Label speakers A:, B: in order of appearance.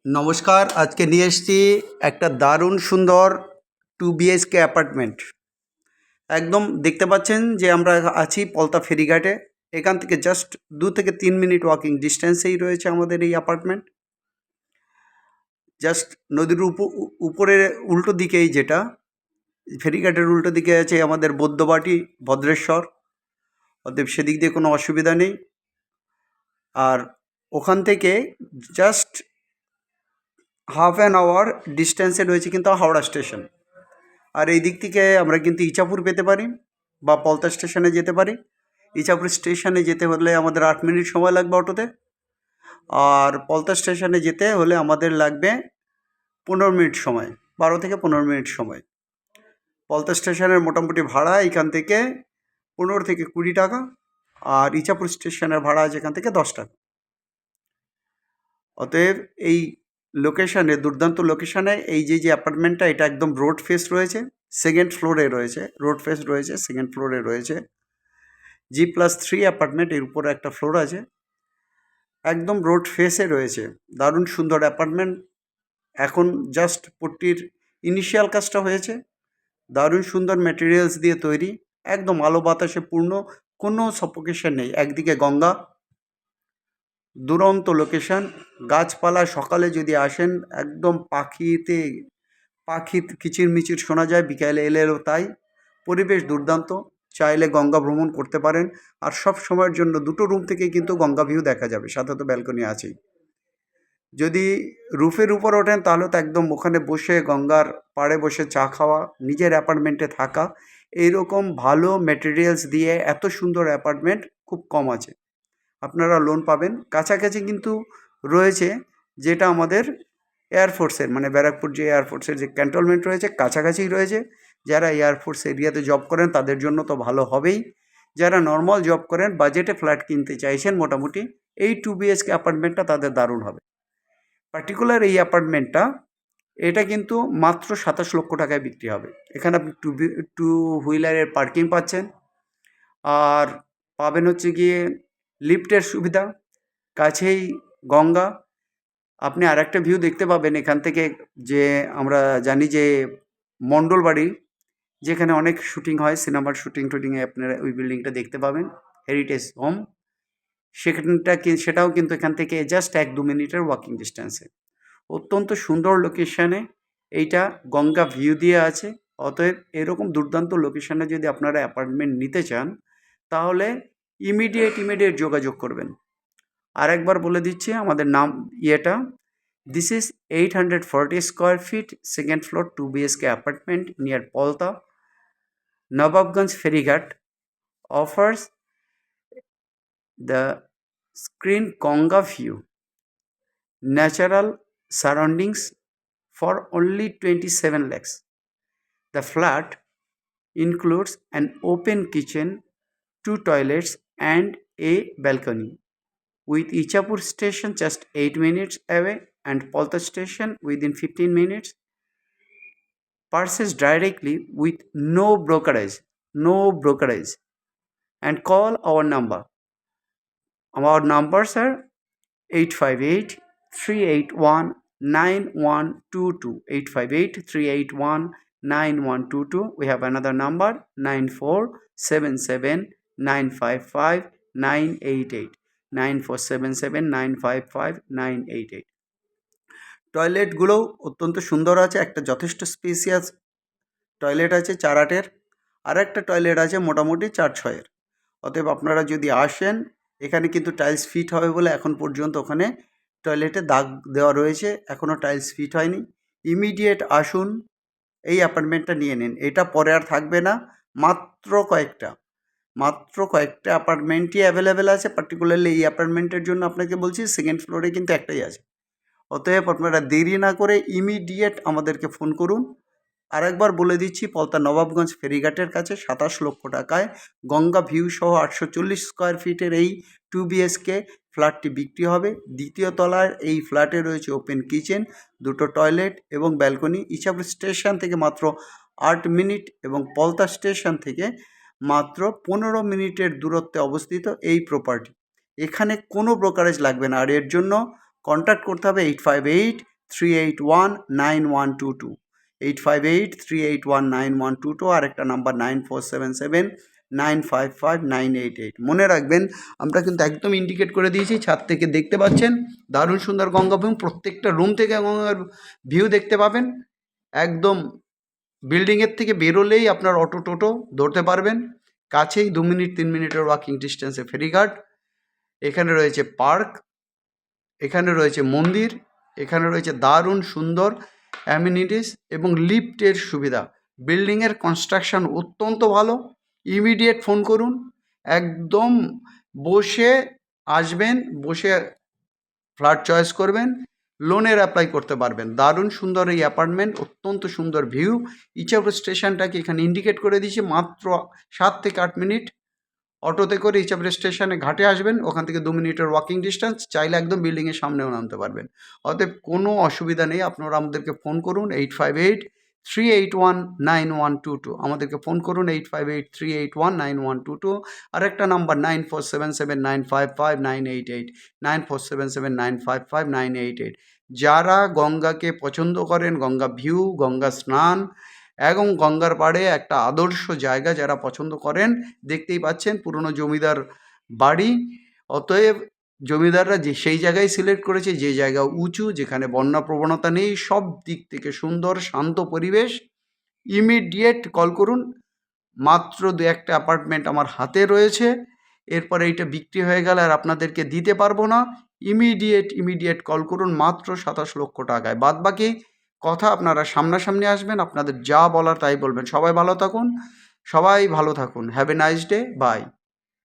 A: নমস্কার। আজকে নিয়ে এসেছি একটা দারুণ সুন্দর 2 BHK অ্যাপার্টমেন্ট। একদম দেখতে পাচ্ছেন যে আমরা আছি পলতা ফেরিঘাটে। এখান থেকে জাস্ট 2 থেকে 3 মিনিট ওয়াকিং ডিস্টেন্সেই রয়েছে আমাদের এই অ্যাপার্টমেন্ট। জাস্ট নদীর উপরে উল্টো দিকেই, যেটা ফেরিঘাটের উল্টো দিকে আছে আমাদের বৈদ্যবাটি ভদ্রেশ্বর। অতএব সেদিক দিয়ে কোনো অসুবিধা নেই। আর ওখান থেকে জাস্ট হাফ অ্যান আওয়ার ডিস্টেন্সে রয়েছে কিন্তু হাওড়া স্টেশন। আর এই দিক থেকে আমরা কিন্তু ইচাপুর পেতে পারি বা পলতা স্টেশনে যেতে পারি। ইচাপুর স্টেশনে যেতে হলে আমাদের 8 মিনিট সময় লাগবে অটোতে, আর পলতা স্টেশনে যেতে হলে আমাদের লাগবে 15 মিনিট সময়, 12 থেকে 15 মিনিট সময়। পলতা স্টেশনের মোটামুটি ভাড়া এখান থেকে 15 থেকে 20 টাকা, আর ইচাপুর স্টেশনের ভাড়া আছে এখান থেকে 10 টাকা। অতএব এই লোকেশানে, দুর্দান্ত লোকেশানে এই যে অ্যাপার্টমেন্টটা, এটা একদম রোড ফেস রয়েছে, সেকেন্ড ফ্লোরে রয়েছে, রোড ফেস রয়েছে, সেকেন্ড ফ্লোরে রয়েছে। G+3 অ্যাপার্টমেন্ট, এর উপরে একটা ফ্লোর আছে, একদম রোড ফেসে রয়েছে। দারুণ সুন্দর অ্যাপার্টমেন্ট। এখন জাস্ট পট্টির ইনিশিয়াল কাজটা হয়েছে। দারুণ সুন্দর ম্যাটেরিয়ালস দিয়ে তৈরি, একদম আলো বাতাসে পূর্ণ, কোনো সফোকেশন নেই। একদিকে গঙ্গা, দুরন্ত লোকেশন, গাছপালা। সকালে যদি আসেন একদম পাখি কিচিরমিচির শোনা যায়, বিকালে এলেও তাই। পরিবেশ দুর্দান্ত, চাইলে গঙ্গা ভ্রমণ করতে পারেন। আর সব সময়ের জন্য দুটো রুম থেকে কিন্তু গঙ্গা ভিউ দেখা যাবে, সাথে তো ব্যালকনি আছেই। যদি রুফের উপর ওঠেন তাহলে তো একদম ওখানে বসে গঙ্গার পাড়ে বসে চা খাওয়া, নিজের অ্যাপার্টমেন্টে থাকা, এইরকম ভালো ম্যাটেরিয়ালস দিয়ে এত সুন্দর অ্যাপার্টমেন্ট খুব কম আছে। আপনারা লোন পাবেন। কাছাকাছি কিন্তু রয়েছে, যেটা আমাদের এয়ারফোর্সের, মানে ব্যারাকপুর যে এয়ারফোর্সের যে ক্যান্টনমেন্ট রয়েছে, কাছাকাছি রয়েছে। যারা এয়ারফোর্স এরিয়াতে জব করেন তাদের জন্য তো ভালো হবেই। যারা নর্মাল জব করেন, বাজেটে ফ্ল্যাট কিনতে চাইছেন, মোটামুটি এই 2 BHK অ্যাপার্টমেন্টটা তাদের দারুণ হবে। পার্টিকুলার এই অ্যাপার্টমেন্টটা, এটা কিন্তু মাত্র 27 লক্ষ টাকায় বিক্রি হবে। এখানে আপনি টু হুইলারের পার্কিং পাচ্ছেন, আর পাবেন হচ্ছে গিয়ে লিফটের সুবিধা, কাছেই গঙ্গা। আপনি আরেকটা ভিউ দেখতে পাবেন এখান থেকে, যে আমরা জানি যে মণ্ডল বাড়ি, যেখানে অনেক শুটিং হয়, সিনেমার শুটিংয়ে আপনারা ওই বিল্ডিংটা দেখতে পাবেন, হেরিটেজ হোম। সেটাও কিন্তু এখান থেকে জাস্ট 1-2 মিনিটের ওয়াকিং ডিস্টেন্সে। অত্যন্ত সুন্দর লোকেশানে এইটা, গঙ্গা ভিউ দিয়ে আছে। অতএব এরকম দুর্দান্ত লোকেশানে যদি আপনারা অ্যাপার্টমেন্ট নিতে চান, তাহলে ইমিডিয়েট যোগাযোগ করবেন। আরেকবার বলে দিচ্ছি আমাদের নাম, this is 840 square feet, second floor, 2 BHK apartment near Palta, Nawabganj ফেরিঘাট। Offers the screen Ganga view, natural surroundings for only 27 lakhs. The flat includes an open kitchen, 2 toilets and a balcony, with Ichapur station just 8 minutes away and Polta station within 15 minutes. Purchase directly with no brokerage, and call our number. Our numbers are 858-381-9122, 858-381-9122. We have another number, 9477-955-988, 9477-955-988. টয়লেটগুলোও অত্যন্ত সুন্দর আছে। একটা যথেষ্ট spacious toilet আছে 4-8-এর, আর একটা toilet আছে মোটামুটি 4-6-এর। অতএব আপনারা যদি আসেন, এখানে কিন্তু টাইলস ফিট হবে বলে এখন পর্যন্ত ওখানে টয়লেটে দাগ দেওয়া রয়েছে, এখনও টাইলস ফিট হয়নি। ইমিডিয়েট আসুন, এই অ্যাপার্টমেন্টটা নিয়ে নিন। এটা পরে আর থাকবে না। মাত্র কয়েকটা অ্যাপার্টমেন্টই অ্যাভেলেবেল আছে। পার্টিকুলারলি এই অ্যাপার্টমেন্টের জন্য আপনাকে বলছি, সেকেন্ড ফ্লোরে কিন্তু একটাই আছে। অতএব আপনারা দেরি না করে ইমিডিয়েট আমাদেরকে ফোন করুন। আরেকবার বলে দিচ্ছি, পলতা নবাবগঞ্জ ফেরিঘাটের কাছে 27 লক্ষ টাকায় গঙ্গা ভিউ সহ 840 স্কোয়ার ফিটের এই 2 BHK ফ্ল্যাটটি বিক্রি হবে। দ্বিতীয় তলার এই ফ্ল্যাটে রয়েছে ওপেন কিচেন, 2টো টয়লেট এবং ব্যালকনি। ইছাপুর স্টেশন থেকে মাত্র 8 মিনিট এবং পলতা স্টেশন থেকে মাত্র 15 মিনিটের দূরত্বে অবস্থিত এই প্রপার্টি। এখানে কোনো ব্রোকারেজ লাগবে না, আর এর জন্য কন্ট্যাক্ট করতে হবে 858-381-9122, 858-381-9122, আর একটা নাম্বার 9477-955-988। মনে রাখবেন, আমরা কিন্তু একদম ইন্ডিকেট করে দিয়েছি, ছাদ থেকে দেখতে পাচ্ছেন দারুণ সুন্দর গঙ্গা ভিউ, প্রত্যেকটা রুম থেকে গঙ্গার ভিউ দেখতে পাবেন। একদম বিল্ডিংয়ের থেকে বেরোলেই আপনার অটো টোটো ধরতে পারবেন, কাছেই 2 মিনিট 3 মিনিটের ওয়াকিং ডিস্টেন্সে ফেরিঘাট। এখানে রয়েছে পার্ক, এখানে রয়েছে মন্দির, এখানে রয়েছে দারুণ সুন্দর অ্যামিনিটিস এবং লিফটের সুবিধা। বিল্ডিংয়ের কনস্ট্রাকশন অত্যন্ত ভালো। ইমিডিয়েট ফোন করুন, একদম বসে আসবেন, বসে ফ্ল্যাট চয়েস করবেন, লোনের অ্যাপ্লাই করতে পারবেন। দারুণ সুন্দর এই অ্যাপার্টমেন্ট, অত্যন্ত সুন্দর ভিউ। ইছাপুর স্টেশনটাকে এখানে ইন্ডিকেট করে দিয়েছি, মাত্র 7 থেকে 8 মিনিট অটোতে করে ইছাপুর স্টেশনে ঘাটে আসবেন, ওখান থেকে 2 মিনিটের ওয়াকিং ডিস্টেন্স, চাইলে একদম বিল্ডিংয়ের সামনেও নামতে পারবেন। অতএব কোনো অসুবিধা নেই, আপনারা আমাদেরকে ফোন করুন 858-381-9122, আমাদেরকে ফোন করুন 858-381-9122, আর একটা নাম্বার 9477-955-988, 9477-955-988। যারা গঙ্গাকে পছন্দ করেন, গঙ্গা ভিউ, গঙ্গা স্নান এবং গঙ্গার পাড়ে একটা আদর্শ জায়গা যারা পছন্দ করেন, দেখতেই পাচ্ছেন পুরনো জমিদার বাড়ি। অতএব জমিদাররা সেই জায়গায় সিলেক্ট করেছে যে জায়গা উঁচু, যেখানে বন্যা প্রবণতা নেই, সব দিক থেকে সুন্দর শান্ত পরিবেশ। ইমিডিয়েট কল করুন, মাত্র 2-1টা অ্যাপার্টমেন্ট আমার হাতে রয়েছে, এরপরে এইটা বিক্রি হয়ে গেলে আর আপনাদেরকে দিতে পারবো না। ইমিডিয়েট কল করুন, মাত্র 27 লক্ষ টাকায়। বাদ বাকি কথা আপনারা সামনাসামনি আসবেন, আপনাদের যা বলার তাই বলবেন। সবাই ভালো থাকুন, সবাই ভালো থাকুন। Have a nice day, by.